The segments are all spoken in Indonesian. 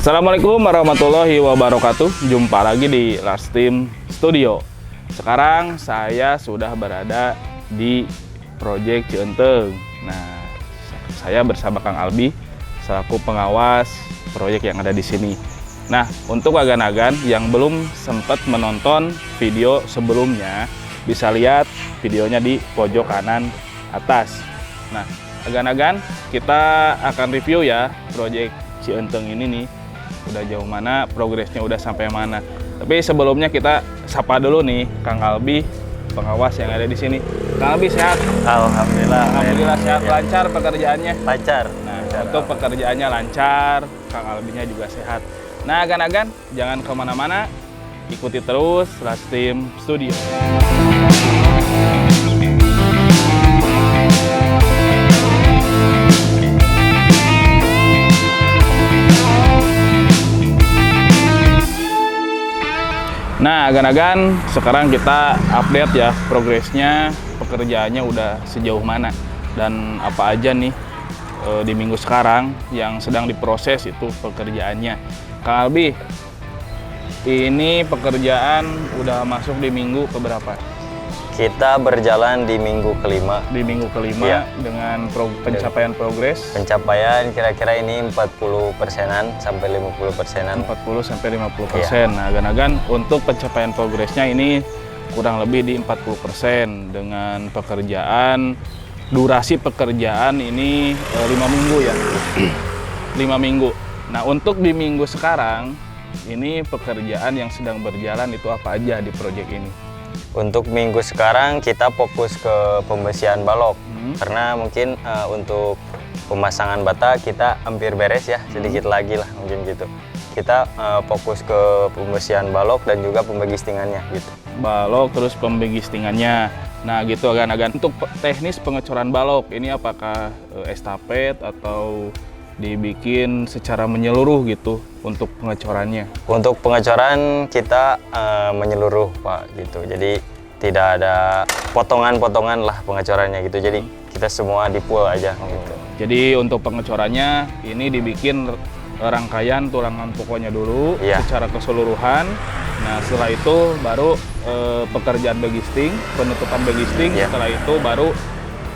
Assalamualaikum warahmatullahi wabarakatuh. Jumpa lagi di Lars Team Studio. Sekarang saya sudah berada di Project Cienteng. Nah, saya bersama Kang Albi selaku pengawas proyek yang ada di sini. Nah, untuk agan-agan yang belum sempat menonton video sebelumnya, bisa lihat videonya di pojok kanan atas. Nah, agan-agan kita akan review ya proyek Cienteng ini nih. Udah jauh mana, progresnya udah sampai mana. Tapi sebelumnya kita sapa dulu nih Kang Albi, pengawas yang ada di sini. Kang Albi sehat? Alhamdulillah. Alhamdulillah sehat, Ya. lancar pekerjaannya? Lancar. Nah, untuk pekerjaannya lancar, Kang Albinya juga sehat. Nah, agan-agan jangan kemana-mana, ikuti terus Lars Team Studio. Nah, agan-agan sekarang kita update ya progresnya, pekerjaannya udah sejauh mana dan apa aja nih di minggu sekarang yang sedang diproses itu pekerjaannya. Kang Albi, ini pekerjaan udah masuk di minggu keberapa? Kita berjalan di minggu kelima. Di minggu kelima Iya. dengan pencapaian progres Pencapaian kira-kira ini 40%-an sampai 50%-an. 40 sampai 50%. Nah, agan-agan untuk pencapaian progresnya ini kurang lebih di 40% dengan pekerjaan durasi pekerjaan ini 5 minggu ya. 5 minggu. Nah, untuk di minggu sekarang ini pekerjaan yang sedang berjalan itu apa aja di proyek ini? Untuk minggu sekarang kita fokus ke pembersihan balok. Karena mungkin untuk pemasangan bata kita hampir beres ya, sedikit lagi lah mungkin gitu. Kita fokus ke pembersihan balok dan juga pembegistingannya gitu. Balok terus pembegistingannya. Nah, gitu agan-agan. Untuk teknis pengecoran balok ini apakah estafet atau dibikin secara menyeluruh gitu untuk pengecorannya? Untuk pengecoran kita menyeluruh Pak gitu. Jadi tidak ada potongan-potongan lah pengecorannya gitu. Jadi kita semua di pool aja gitu. Jadi untuk pengecorannya ini dibikin rangkaian tulangan pokoknya dulu secara keseluruhan. Nah, setelah itu baru pekerjaan begisting, penutupan begisting. Setelah itu baru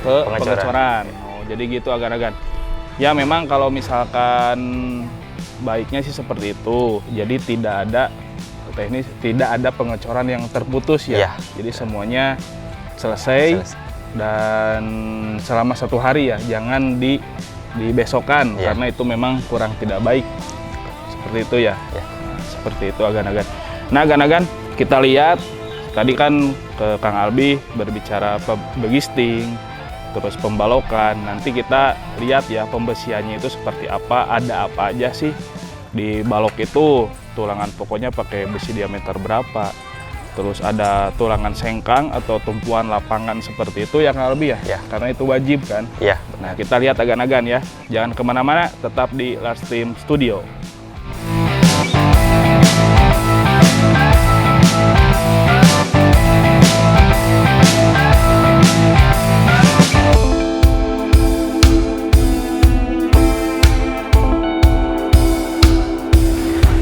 ke pengecoran. Oh, jadi gitu agan-agan. Ya memang kalau misalkan baiknya sih seperti itu. Jadi tidak ada teknis, tidak ada pengecoran yang terputus ya. Jadi semuanya selesai dan selama 1 hari ya. Jangan dibesokkan karena itu memang kurang tidak baik. Seperti itu ya. Nah, seperti itu agan-agan. Nah, agan-agan kita lihat tadi kan ke Kang Albi berbicara begisting, terus pembalokan. Nanti kita lihat ya pembersihannya itu seperti apa, ada apa aja sih di balok itu. Tulangan pokoknya pakai besi diameter berapa, terus ada tulangan sengkang atau tumpuan lapangan seperti itu ya Kang Albi ya? Karena itu wajib kan? Iya. Nah, kita lihat agan-agan ya, jangan kemana-mana, tetap di Lars Team Studio.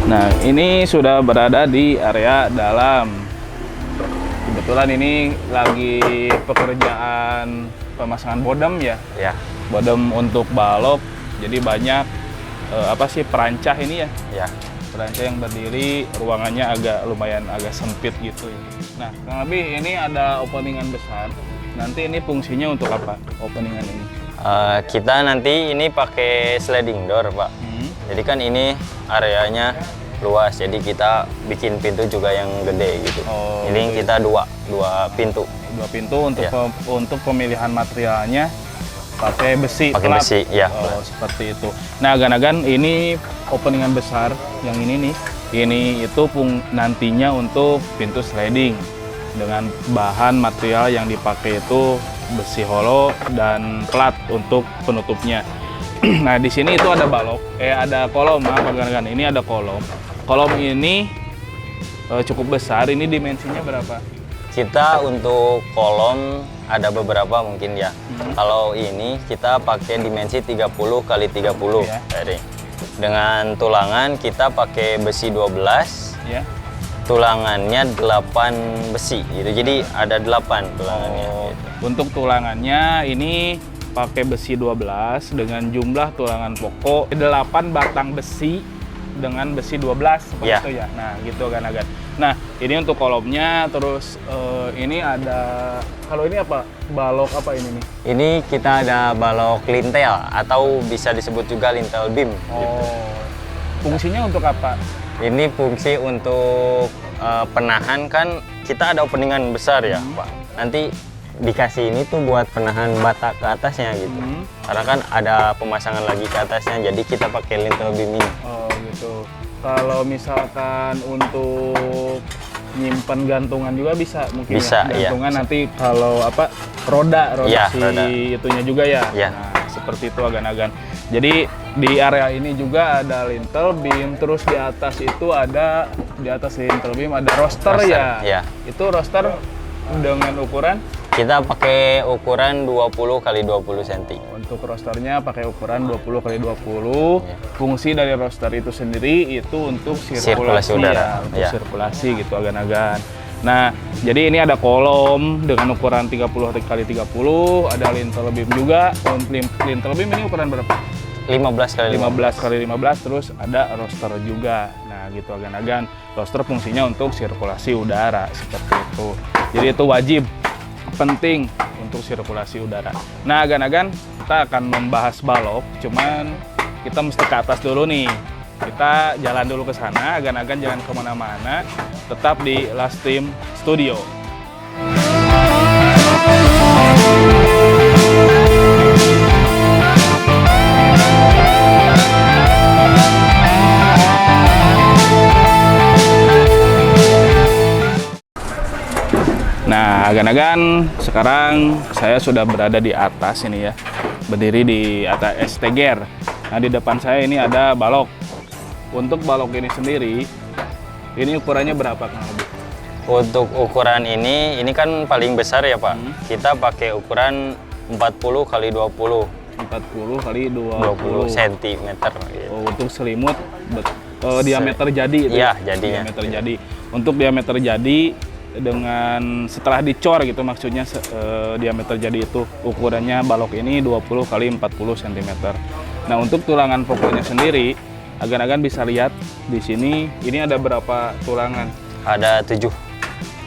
Nah, ini sudah berada di area dalam. Kebetulan ini lagi pekerjaan pemasangan bodem ya. Bodem untuk balok. Jadi banyak perancah ini ya. Perancah yang berdiri, ruangannya lumayan agak sempit gitu ya. Nah, Kang Albi, ini ada openingan besar. Nanti ini fungsinya untuk apa openingan ini? Kita nanti ini pakai sliding door Pak. Jadi kan ini areanya luas, jadi kita bikin pintu juga yang gede gitu. Ini kita dua pintu. Dua pintu untuk pemilihan materialnya pakai besi. Pakai besi, ya. Seperti itu. Nah, agan-agan ini openingan besar yang ini nih. Ini itu nantinya untuk pintu sliding dengan bahan material yang dipakai itu besi holo dan plat untuk penutupnya. Nah, di sini itu ada balok, ada kolom, agan-agan. Ini ada kolom. Kolom ini cukup besar. Ini dimensinya berapa? Kita untuk kolom ada beberapa mungkin ya. Kalau ini kita pakai dimensi 30 x 30 ya. Dengan tulangan kita pakai besi 12. Ya. Tulangannya 8 besi gitu. Jadi ada 8 tulangannya. Oh, Gitu. untuk tulangannya ini pakai besi 12 dengan jumlah tulangan pokok 8 batang besi dengan besi 12 seperti Ya. itu ya. Nah, gitu agan-agan. Nah, ini untuk kolomnya, terus ini ada, kalau ini apa? Balok apa ini nih? Ini kita ada balok lintel atau bisa disebut juga lintel beam. Oh. Fungsinya untuk apa? Ini fungsi untuk penahan, kan kita ada openingan besar ya, Pak. Nanti dikasih ini tuh buat penahan bata ke atasnya gitu. Karena kan ada pemasangan lagi ke atasnya, jadi kita pakai lintel beam ini. Oh, gitu. Kalau misalkan untuk nyimpen gantungan juga bisa mungkin Bisa, ya. Gantungan iya. nanti kalau apa roda Iya, si roda. itunya juga ya. Iya. Nah, seperti itu agan-agan. Jadi di area ini juga ada lintel beam, terus di atas itu ada di atas lintel beam ada roster, Roster, ya. iya. Itu roster dengan ukuran Kita pakai ukuran 20 x 20 cm. untuk rosternya pakai ukuran 20 x 20. Iya. Fungsi dari roster itu sendiri itu untuk Sirkulasi sirkulasi udara. ya, untuk Iya. sirkulasi gitu agan-agan. Nah, jadi ini ada kolom dengan ukuran 30 x 30, ada lintel beam juga. Lintel beam ini ukuran berapa? 15 x 15 x 15, terus ada roster juga. Nah, gitu agan-agan. Roster fungsinya untuk sirkulasi udara seperti itu. Jadi itu wajib, penting untuk sirkulasi udara. Nah, agan-agan kita akan membahas balok, cuman kita mesti ke atas dulu nih. Kita jalan dulu ke sana, agan-agan jangan kemana-mana, tetap di Last Team Studio. Nah, agan-agan sekarang saya sudah berada di atas ini ya, berdiri di atas STGR. Nah, di depan saya ini ada balok. Untuk balok ini sendiri, ini ukurannya berapa Kang Abi? Untuk ukuran ini kan paling besar ya Pak. Kita pakai ukuran 40 x 20. 40 kali 20 20 cm gitu. Oh, untuk selimut diameter jadi itu Iya, ya? jadinya. Diameter jadi. Untuk diameter jadi dengan setelah dicor gitu maksudnya diameter jadi itu ukurannya balok ini 20 x 40 cm. Nah, untuk tulangan pokoknya sendiri agan-agan bisa lihat di sini ini ada berapa tulangan? Ada 7.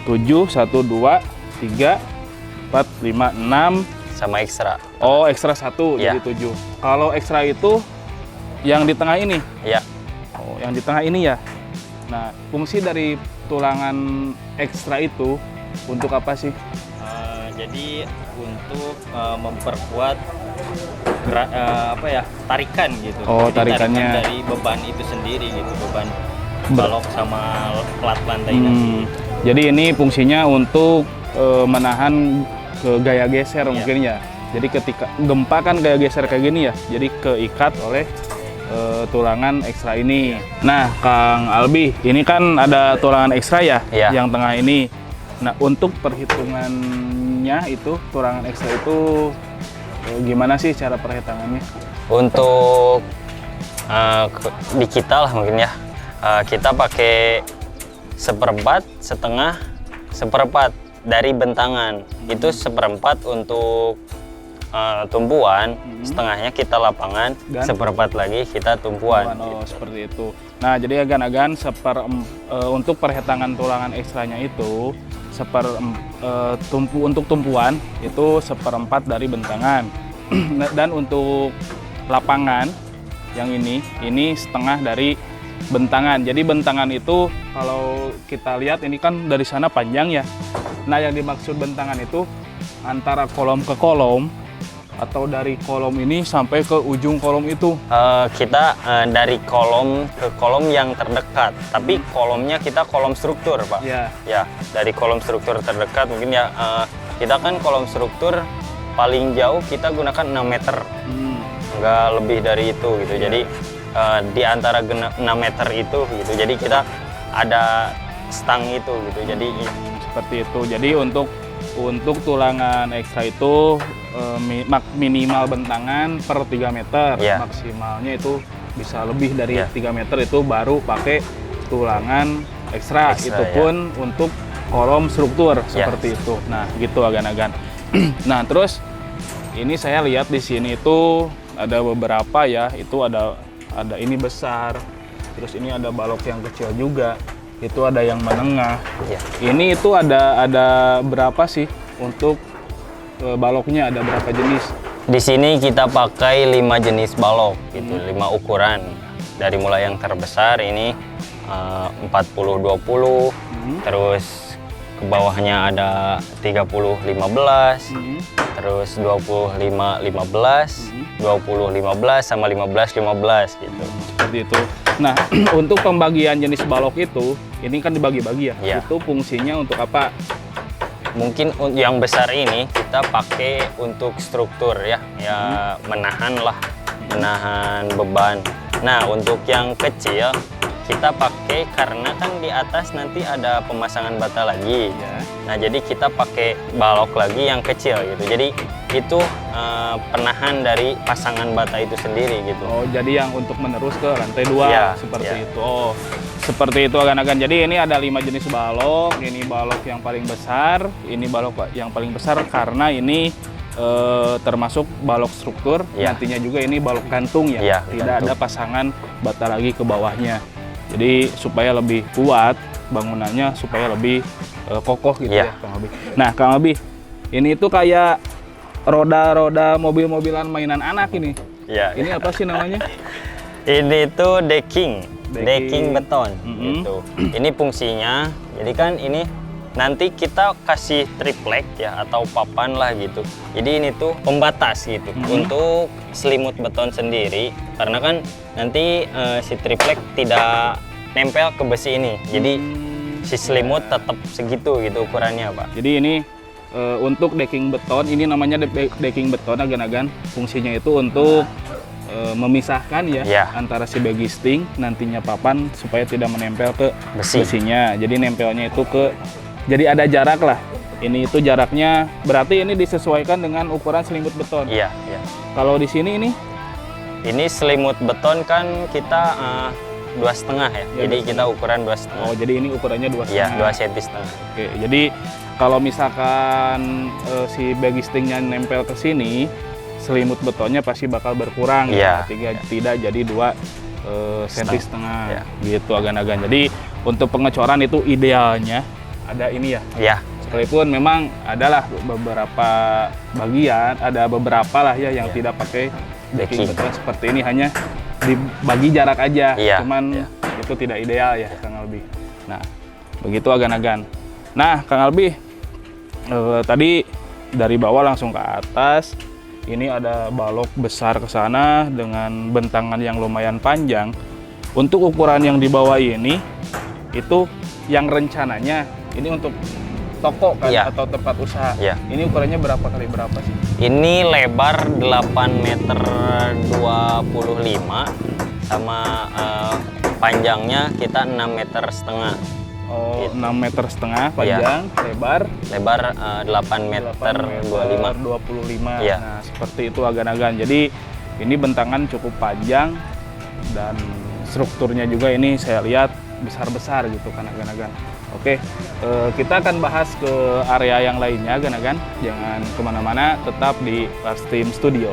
7, 1, 2, 3, 4, 5, 6. Sama ekstra. Oh, ekstra 1 Iya. jadi 7. Kalau ekstra itu yang di tengah ini? Ya, Oh, yang di tengah ini ya. Nah, fungsi dari tulangan ekstra itu untuk apa sih? Jadi untuk memperkuat tarikan gitu. Oh, Jadi tarikannya. tarikan dari beban itu sendiri gitu, beban Ber- balok sama plat lantai nanti. Jadi ini fungsinya untuk menahan ke gaya geser mungkin ya. Jadi ketika gempa kan gaya geser kayak gini ya. Jadi keikat oleh tulangan ekstra ini. Nah, Kang Albi, ini kan ada tulangan ekstra ya, Iya. yang tengah ini. Nah, untuk perhitungannya itu tulangan ekstra itu gimana sih cara perhitungannya? untuk di kita lah mungkin ya. Kita pakai seperempat, setengah, seperempat dari bentangan. Itu seperempat untuk tumpuan, setengahnya kita lapangan, Dan? seperempat lagi kita tumpuan. Oh, seperti itu. Nah, jadi agan-agan untuk perhitungan tulangan ekstranya itu untuk tumpuan itu seperempat dari bentangan. Dan untuk lapangan yang ini setengah dari bentangan. Jadi bentangan itu kalau kita lihat ini kan dari sana panjang ya. Nah, yang dimaksud bentangan itu antara kolom ke kolom atau dari kolom ini sampai ke ujung kolom itu. Kita dari kolom ke kolom yang terdekat, tapi kolomnya kita kolom struktur, Pak. Ya. Ya, dari kolom struktur terdekat mungkin ya. Kita kan kolom struktur paling jauh kita gunakan 6 meter, nggak lebih dari itu gitu. Jadi di antara 6 meter itu gitu. Jadi kita ada stang itu gitu. Jadi Seperti itu. Jadi untuk tulangan ekstra itu minimal bentangan per 3 meter, Iya. maksimalnya itu bisa lebih dari Ya. 3 meter itu baru pakai tulangan ekstra, Ekstra, itu pun untuk kolom struktur Ya. seperti itu. Nah, gitu agan-agan. Nah, terus ini saya lihat di sini itu ada beberapa ya, itu ada ini besar. Terus ini ada balok yang kecil juga. Itu ada yang menengah. Ya. Ini itu ada berapa sih untuk baloknya, ada berapa jenis? Di sini kita pakai 5 jenis balok gitu, 5 ukuran. Dari mulai yang terbesar ini 40-20, terus ke bawahnya ada 30-15, terus 25-15, 20-15 sama 15-15 gitu. Seperti itu. Nah, untuk pembagian jenis balok itu, ini kan dibagi-bagi ya. Ya. Itu fungsinya untuk apa? Mungkin yang besar ini kita pakai untuk struktur ya, menahan beban. Nah, untuk yang kecil kita pakai karena kan di atas nanti ada pemasangan bata lagi. Ya. Nah, jadi kita pakai balok lagi yang kecil gitu. Jadi itu penahan dari pasangan bata itu sendiri gitu. Oh, jadi yang untuk menerus ke lantai 2 Ya, seperti ya. itu. Oh, seperti itu agan-agan. Jadi ini ada 5 jenis balok. Ini balok yang paling besar, ini balok yang paling besar karena ini termasuk balok struktur. Ya. Nantinya juga ini balok gantung ya. Ya, Tidak gantung. ada pasangan bata lagi ke bawahnya. Jadi supaya lebih kuat bangunannya, supaya lebih kokoh gitu Ya. ya, Kang Abi. Nah, Kang Abi, ini tuh kayak roda-roda mobil-mobilan mainan anak ini. Ya. Ini apa sih namanya? Ini tuh decking beton Mm-mm. gitu. Ini fungsinya, jadi kan ini nanti kita kasih triplek ya atau papan lah gitu. Jadi ini tuh pembatas gitu untuk selimut beton sendiri, karena kan nanti si triplek tidak nempel ke besi ini. Jadi si selimut tetap segitu gitu ukurannya, Pak. Jadi ini untuk decking beton, ini namanya decking beton agan-agan. Fungsinya itu untuk memisahkan ya, Ya. antara si bagisting nantinya papan supaya tidak menempel ke Besi. besinya. Jadi nempelnya itu jadi ada jarak lah. Ini itu jaraknya berarti ini disesuaikan dengan ukuran selimut beton. Iya, iya. Kalau di sini Ini selimut beton kan kita 2,5 ya. Ya, Jadi 2,5. kita ukuran 2,5. oh jadi ini ukurannya 2,5. Iya, 2 cm setengah. Oke, jadi kalau misalkan si bagistingnya nempel ke sini, selimut betonnya pasti bakal berkurang. Iya, ya. Tidak jadi 2 senti setengah. Iya. Gitu agan-agan. Jadi untuk pengecoran itu idealnya ada ini ya. Iya, Sekalipun memang adalah beberapa bagian, ada beberapa lah ya yang Iya. tidak pakai decking Decking. beton seperti ini, hanya dibagi jarak aja. Iya, Cuman iya. itu tidak ideal ya, Kang Albi. Nah, begitu agan-agan. Nah, Kang Albi, tadi dari bawah langsung ke atas, ini ada balok besar ke sana dengan bentangan yang lumayan panjang. Untuk ukuran yang di bawah ini, itu yang rencananya ini untuk toko kan, Iya. atau tempat usaha. Iya. Ini ukurannya berapa kali berapa sih? ini lebar 8 meter 25 sama panjangnya kita 6 meter setengah. Oh, Gitu. 6 meter setengah Iya. panjang, lebar Lebar 8 meter 25. 25. Iya. Nah, seperti itu agan-agan. Jadi ini bentangan cukup panjang dan strukturnya juga ini saya lihat besar-besar gitu kan agan-agan. Oke, kita akan bahas ke area yang lainnya agan-agan. Jangan kemana-mana, tetap di Lars Team Studio.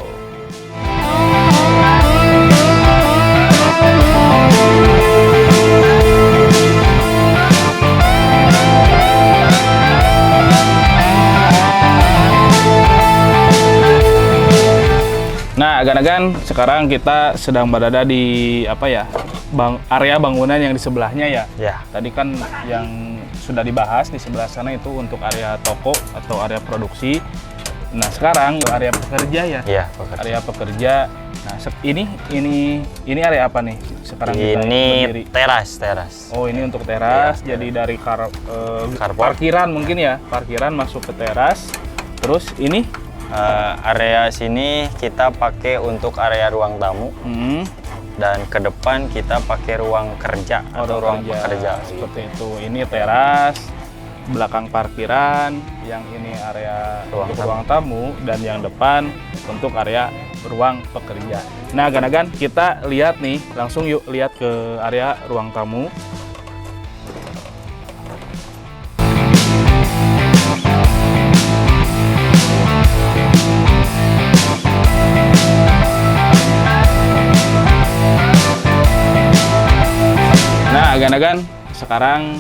Nah, agan-agan, sekarang kita sedang berada di apa ya? Area bangunan yang di sebelahnya ya. Ya, Tadi kan yang sudah dibahas di sebelah sana itu untuk area toko atau area produksi. Nah, sekarang area pekerja ya. iya, pekerja. Area pekerja. Nah, ini area apa nih? Sekarang kita Ini berdiri. teras. Oh, ini untuk teras. Iya, Jadi dari Carport. parkiran mungkin ya. Parkiran masuk ke teras. Terus ini Area sini kita pakai untuk area ruang tamu, dan ke depan kita pakai ruang kerja atau ruang pekerja. seperti itu. Ini teras. belakang parkiran, yang ini area Ruang untuk ruang tamu, dan yang depan untuk area ruang pekerja. Nah, Ganagan, kita lihat nih, langsung yuk lihat ke area ruang tamu. Nah, Ganagan, sekarang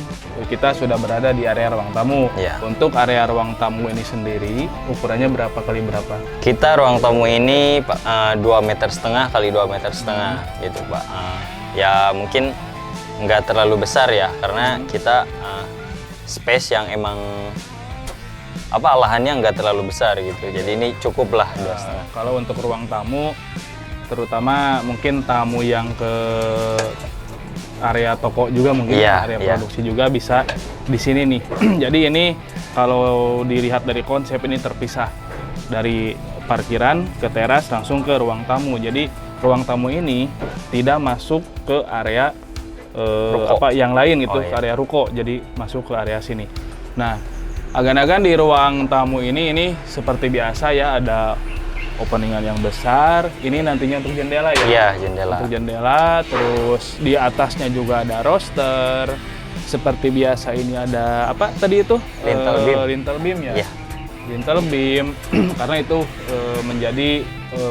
kita sudah berada di area ruang tamu. Iya. Untuk area ruang tamu ini sendiri, ukurannya berapa kali berapa? Kita ruang tamu ini 2,5 meter kali 2,5 meter gitu, Pak. Ya mungkin nggak terlalu besar ya, karena kita space yang emang lahannya nggak terlalu besar gitu. Jadi ini cukup lah 2,5. Kalau untuk ruang tamu, terutama mungkin tamu yang ke area toko juga mungkin, Iya, area iya. produksi juga bisa di sini nih. Jadi ini kalau dilihat dari konsep ini terpisah dari parkiran ke teras langsung ke ruang tamu. Jadi ruang tamu ini tidak masuk ke area yang lain gitu, ke area ruko. Jadi masuk ke area sini. Nah, agan-agan di ruang tamu ini seperti biasa ya, ada openingan yang besar. Ini nantinya untuk jendela ya? Iya, jendela. Untuk jendela, terus di atasnya juga ada roster. Seperti biasa ini ada apa tadi itu? Lintel beam. Lintel beam ya? Iya. Lintel beam, karena itu menjadi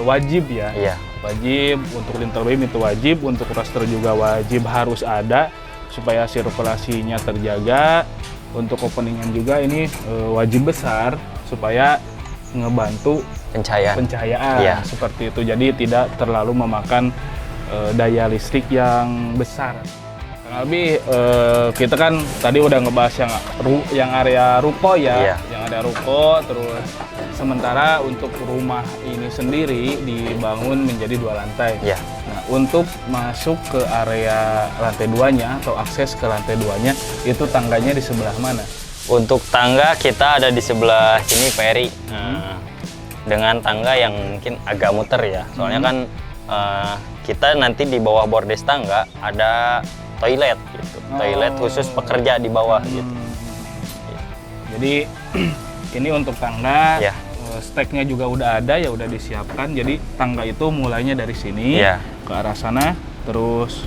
wajib ya? Iya. Wajib, untuk lintel beam itu wajib, untuk roster juga wajib harus ada supaya sirkulasinya terjaga. Untuk openingan juga ini wajib besar supaya ngebantu pencahayaan Iya. seperti itu, jadi tidak terlalu memakan daya listrik yang besar. Kurang lebih kita kan tadi udah ngebahas yang area ruko ya, Iya. yang ada ruko. Terus sementara untuk rumah ini sendiri dibangun menjadi 2 lantai. Iya. Nah, untuk masuk ke area lantai 2-nya atau akses ke lantai 2-nya itu tangganya di sebelah mana? Untuk tangga kita ada di sebelah sini, Pak Eri. Dengan tangga yang mungkin agak muter ya. Soalnya kan kita nanti di bawah bordes tangga ada toilet gitu. Toilet khusus pekerja di bawah gitu. Jadi ini untuk tangga, Ya. steknya juga udah ada ya, udah disiapkan. Jadi tangga itu mulainya dari sini Ya. ke arah sana, terus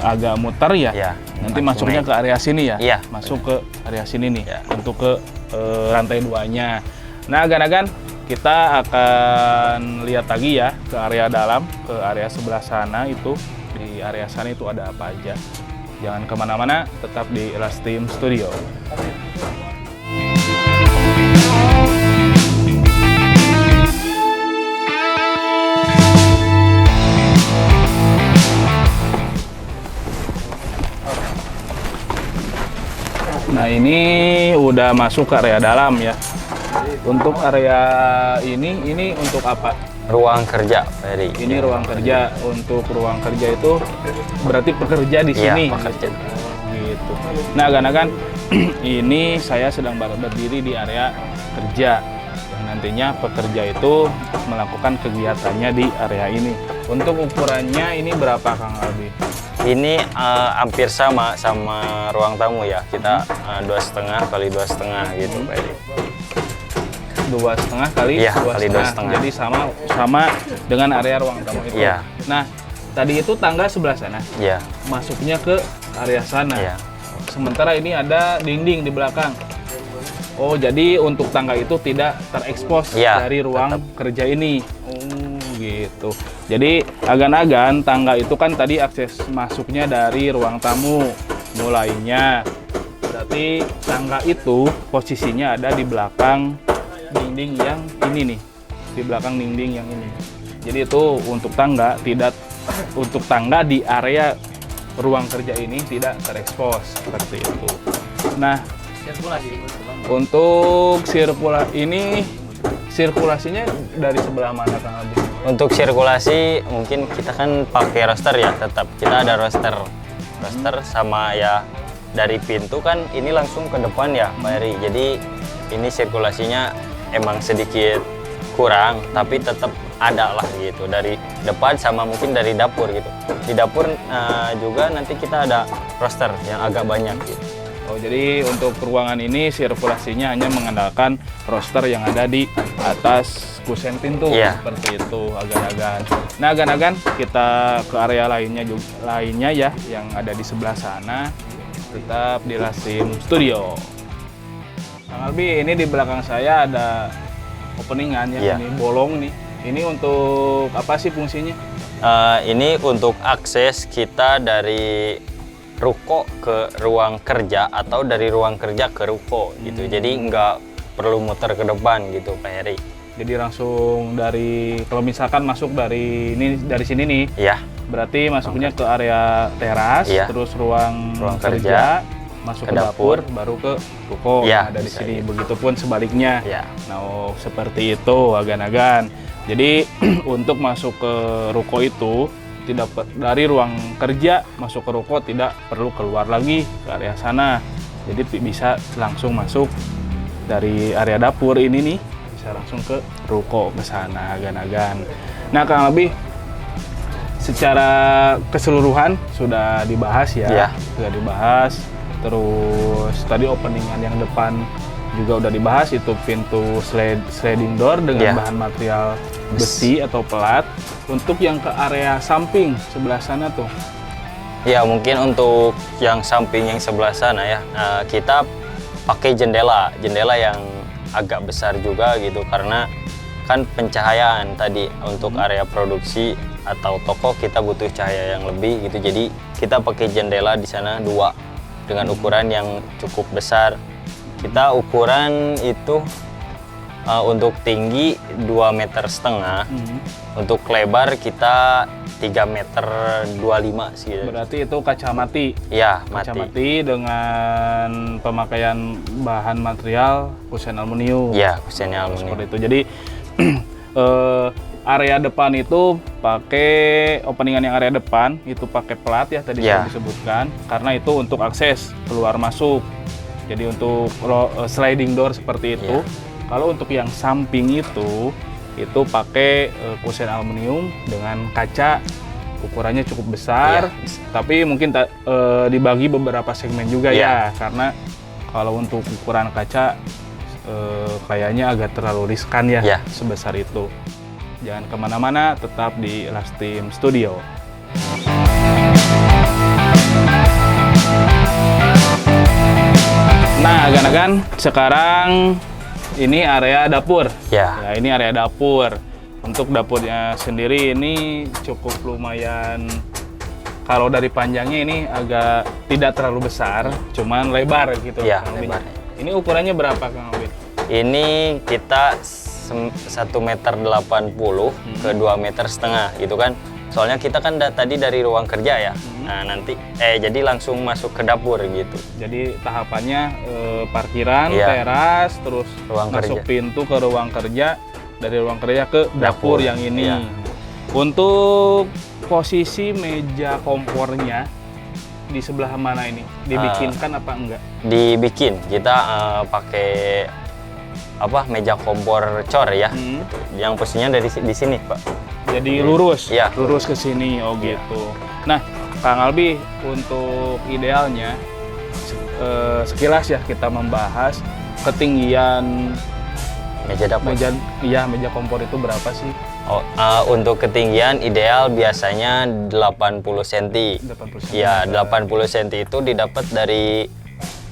agak muter ya. Ya. Nanti masuknya ke area sini ya. Iya. Masuk ke area sini nih, Ya. untuk ke lantai 2-nya. Nah, agan-agan kita akan lihat lagi ya ke area dalam, ke area sebelah sana itu. Di area sana itu ada apa aja. Jangan kemana-mana, tetap di Elastim Studio. Nah, ini udah masuk ke area dalam ya. Untuk area ini untuk apa? Ruang kerja, Pak Eri. Ini ruang kerja. Untuk ruang kerja itu berarti pekerja di Iya, sini. pekerja. Gitu. Nah, agan-agan ini saya sedang berdiri di area kerja. Yang nantinya pekerja itu melakukan kegiatannya di area ini. Untuk ukurannya ini berapa, Kang Albi? Ini hampir sama ruang tamu ya. Kita 2,5 kali 2,5 gitu, Pak Eri. 2,5 kali Iya, kali 2,5. Jadi sama dengan area ruang tamu itu. Iya. Nah, tadi itu tangga sebelah sana. Iya. Masuknya ke area sana. Iya. Sementara ini ada dinding di belakang. Oh, jadi untuk tangga itu tidak terekspos Iya, dari ruang kerja ini. Oh, gitu. Jadi agan-agan tangga itu kan tadi akses masuknya dari ruang tamu mulainya. Berarti tangga itu posisinya ada di belakang dinding yang ini nih. Di belakang dinding yang ini. Jadi itu untuk tangga di area ruang kerja ini tidak terekspos seperti itu. Nah, untuk sirkulasinya dari sebelah mana, Kang Albi? Untuk sirkulasi mungkin kita kan pakai roster ya, tetap kita ada roster sama ya dari pintu kan ini langsung ke depan ya, Pak Eri. Jadi ini sirkulasinya emang sedikit kurang, tapi tetap ada lah gitu dari depan sama mungkin dari dapur gitu. Di dapur juga nanti kita ada roster yang agak banyak gitu. Oh, jadi untuk ruangan ini sirkulasinya hanya mengandalkan roster yang ada di atas kusen pintu, seperti itu agan-agan. Nah, agan-agan kita ke area lainnya ya, yang ada di sebelah sana, tetap di Lastim Studio. Kang Albi, ini di belakang saya ada openingan ya, ini bolong nih. Ini untuk apa sih fungsinya? Ini untuk akses kita dari ruko ke ruang kerja atau dari ruang kerja ke ruko gitu. Jadi nggak perlu muter ke depan gitu, Pak Heri. Jadi langsung kalau misalkan masuk dari sini nih. Iya. Berarti masuknya ke area teras, terus ruang kerja, masuk ke dapur, baru ke ruko yang ada di sini. Begitupun sebaliknya. Nah, seperti itu agan-agan. Jadi untuk masuk ke ruko itu dari ruang kerja masuk ke ruko tidak perlu keluar lagi ke area sana. Jadi bisa langsung masuk dari area dapur ini nih, bisa langsung ke ruko ke sana agan-agan. Nah, Kang Albi, secara keseluruhan sudah dibahas ya. Sudah dibahas. Terus tadi openingan yang depan juga udah dibahas, itu pintu sliding door dengan bahan material besi atau pelat. Untuk yang ke area samping sebelah sana tuh, ya mungkin untuk yang samping yang sebelah sana ya, kita pakai jendela yang agak besar juga gitu, karena kan pencahayaan tadi untuk area produksi atau toko kita butuh cahaya yang lebih gitu. Jadi kita pakai jendela di sana 2 dengan ukuran yang cukup besar. Kita ukuran itu untuk tinggi 2,5 meter, untuk lebar kita 3,25 meter sih. Berarti itu kaca mati. Iya, kaca mati dengan pemakaian bahan material kusen aluminium. Iya, kusen aluminium. Seperti itu. Jadi area depan itu pakai openingan yang area depan itu pakai plat ya, tadi sudah disebutkan, karena itu untuk akses keluar masuk. Jadi untuk sliding door seperti itu. Kalau untuk yang samping itu pakai kusen aluminium dengan kaca, ukurannya cukup besar, tapi mungkin dibagi beberapa segmen juga ya, karena kalau untuk ukuran kaca kayaknya agak terlalu riskan ya, sebesar itu. Jangan kemana-mana, tetap di Lastim Studio. Nah, agan-agan, sekarang ini area dapur. Ya, ini area dapur. Untuk dapurnya sendiri ini cukup lumayan. Kalau dari panjangnya ini agak tidak terlalu besar, cuman lebar gitu. Iya, lebar. Ini ukurannya berapa, Kang Albi? Ini kita 1,80 meter ke 2,5 meter gitu kan. Soalnya kita kan tadi dari ruang kerja ya. Nah, nanti jadi langsung masuk ke dapur gitu. Jadi tahapannya parkiran, teras, terus masuk pintu ke ruang kerja, dari ruang kerja ke dapur yang ini. Untuk posisi meja kompornya di sebelah mana ini? Dibikinkan apa enggak? Dibikin. Kita pakai meja kompor cor ya. Yang posisinya di sini, Pak. Jadi lurus, lurus ke sini, gitu. Nah, Kang Albi, untuk idealnya sekilas ya kita membahas ketinggian meja dapur. Meja kompor itu berapa sih? Untuk ketinggian ideal biasanya 80 cm. 80 cm. Ya, 80 cm itu didapat dari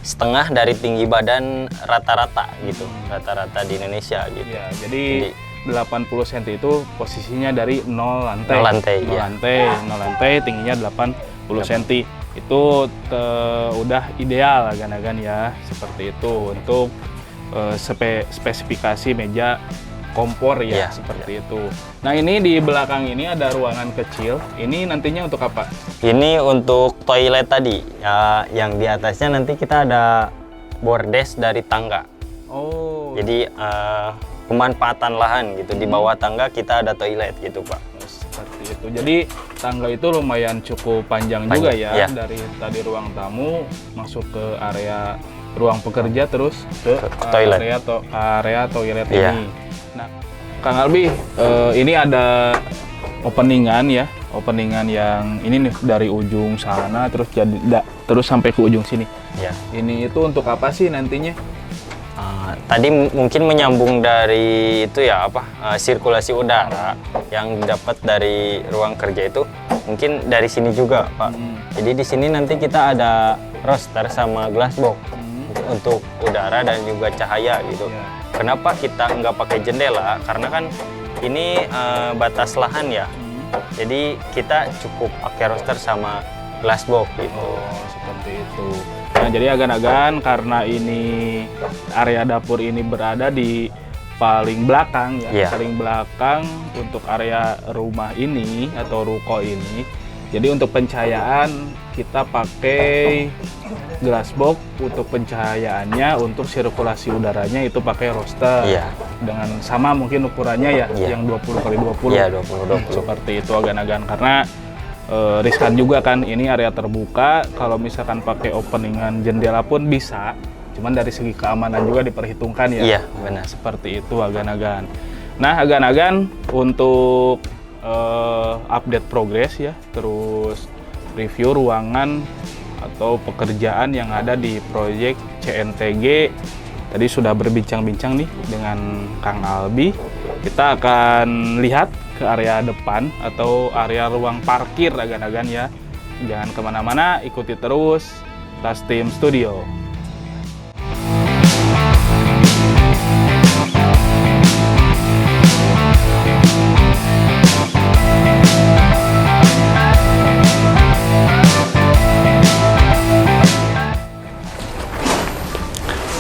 setengah dari tinggi badan rata-rata gitu, rata-rata di Indonesia gitu. Ya, jadi 80 cm itu posisinya dari 0 lantai. 0 lantai, tingginya 80 cm. Itu udah ideal agan-agan ya, seperti itu untuk spesifikasi meja kompor ya, seperti itu. Nah, ini di belakang ini ada ruangan kecil. Ini nantinya untuk apa? Ini untuk toilet tadi. Ya, yang di atasnya nanti kita ada bordes dari tangga. Oh. Jadi pemanfaatan lahan gitu. Di bawah tangga kita ada toilet gitu, Pak. Seperti itu. Jadi tangga itu lumayan cukup panjang juga ya, dari tadi ruang tamu masuk ke area ruang pekerja terus ke toilet. area toilet ini. Nah, Kang Albi, ini ada openingan yang ini nih dari ujung sana terus sampai ke ujung sini. Ya. Ini itu untuk apa sih nantinya? Tadi mungkin menyambung dari itu ya sirkulasi udara yang didapat dari ruang kerja itu mungkin dari sini juga Pak. Jadi di sini nanti kita ada roster sama glassbox untuk udara dan juga cahaya gitu. Kenapa kita nggak pakai jendela? Karena kan ini batas lahan ya. Jadi kita cukup pakai roster sama glassbox gitu. Oh, seperti itu. Nah, jadi agan-agan karena ini area dapur ini berada di paling belakang ya, paling belakang untuk area rumah ini atau ruko ini. Jadi untuk pencahayaan kita pakai glassbox untuk pencahayaannya, untuk sirkulasi udaranya itu pakai roster. Dengan sama mungkin ukurannya ya, yang 20x20. Iya, 20x20. Seperti itu agan-agan karena riskan juga kan, ini area terbuka, kalau misalkan pakai openingan jendela pun bisa, cuman dari segi keamanan juga diperhitungkan ya. Iya, benar. Seperti itu agan-agan. Nah, agan-agan untuk update progres ya, terus review ruangan atau pekerjaan yang ada di proyek CNTG. Tadi sudah berbincang-bincang nih dengan Kang Albi. Kita akan lihat ke area depan atau area ruang parkir agan-agan ya. Jangan kemana-mana, ikuti terus Tastim Studio.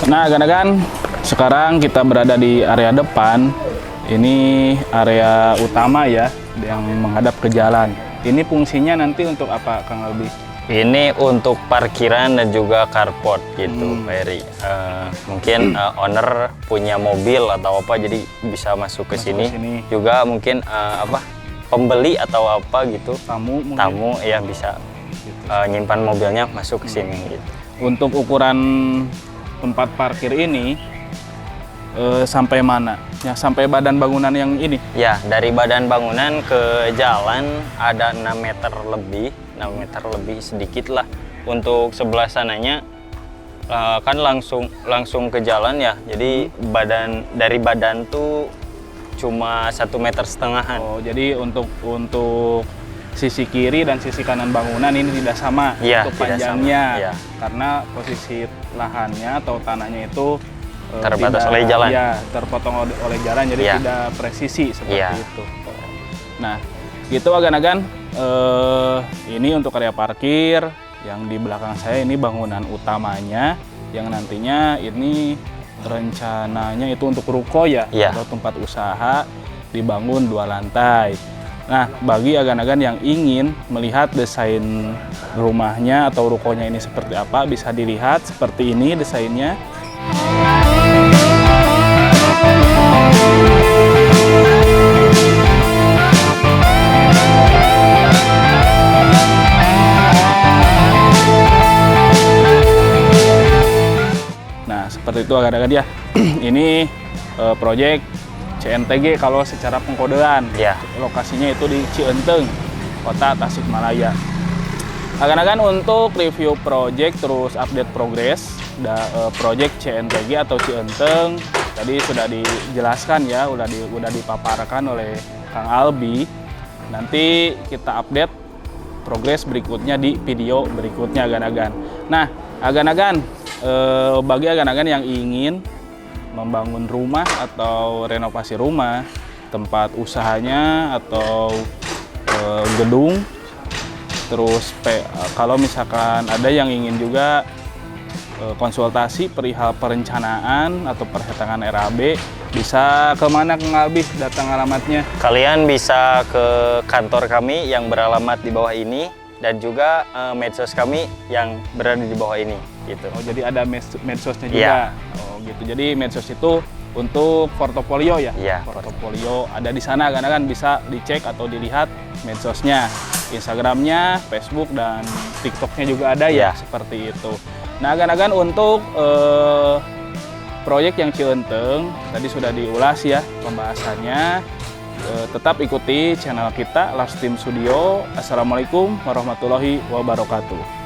Nah, agan-agan, sekarang kita berada di area depan. Ini area utama ya, yang menghadap ke jalan. Ini fungsinya nanti untuk apa, Kang Albi? Ini untuk parkiran dan juga carport gitu, Pak Eri. Mungkin owner punya mobil atau apa, jadi bisa masuk ke sini. Juga mungkin pembeli atau apa gitu, tamu ya bisa nyimpan mobilnya masuk ke sini gitu. Untuk ukuran tempat parkir ini sampai mana? Ya, sampai badan bangunan yang ini? Ya, dari badan bangunan ke jalan ada 6 meter lebih, 6 meter lebih sedikit lah. Untuk sebelah sananya kan langsung ke jalan ya. Jadi dari badan tuh cuma 1,5 meter. Oh, jadi untuk sisi kiri dan sisi kanan bangunan ini tidak sama untuk panjangnya, karena posisi lahannya atau tanahnya itu terbatas oleh jalan. Ya, terpotong oleh jalan, jadi tidak presisi seperti itu. Nah, gitu agan-agan. Ini untuk area parkir. Yang di belakang saya ini bangunan utamanya, yang nantinya ini rencananya itu untuk ruko ya, atau tempat usaha, dibangun 2 lantai. Nah, bagi agan-agan yang ingin melihat desain rumahnya atau rukonya ini seperti apa, bisa dilihat seperti ini desainnya. Nah, seperti itu agan-agan ya. Ini proyek CNTG kalau secara pengkodean. Lokasinya itu di Cienteng, Kota Tasikmalaya. Agan-agan untuk review project terus update progres project CNTG atau Cienteng tadi sudah dijelaskan ya, udah dipaparkan oleh Kang Albi. Nanti kita update progres berikutnya di video berikutnya agan-agan. Nah, agan-agan bagi agan-agan yang ingin membangun rumah atau renovasi rumah, tempat usahanya atau gedung, terus kalau misalkan ada yang ingin juga konsultasi perihal perencanaan atau perhitungan RAB, bisa kemana Kang Albi datang alamatnya? Kalian bisa ke kantor kami yang beralamat di bawah ini dan juga medsos kami yang berada di bawah ini gitu. Oh, jadi ada medsosnya juga. Oh, gitu. Jadi medsos itu untuk portofolio ya? Portofolio ada di sana, kan bisa dicek atau dilihat medsosnya. Instagramnya, Facebook, dan TikToknya juga ada ya, seperti itu. Nah, agan-agan untuk proyek yang Cienteng tadi sudah diulas ya pembahasannya. Tetap ikuti channel kita Tastim Studio. Assalamualaikum warahmatullahi wabarakatuh.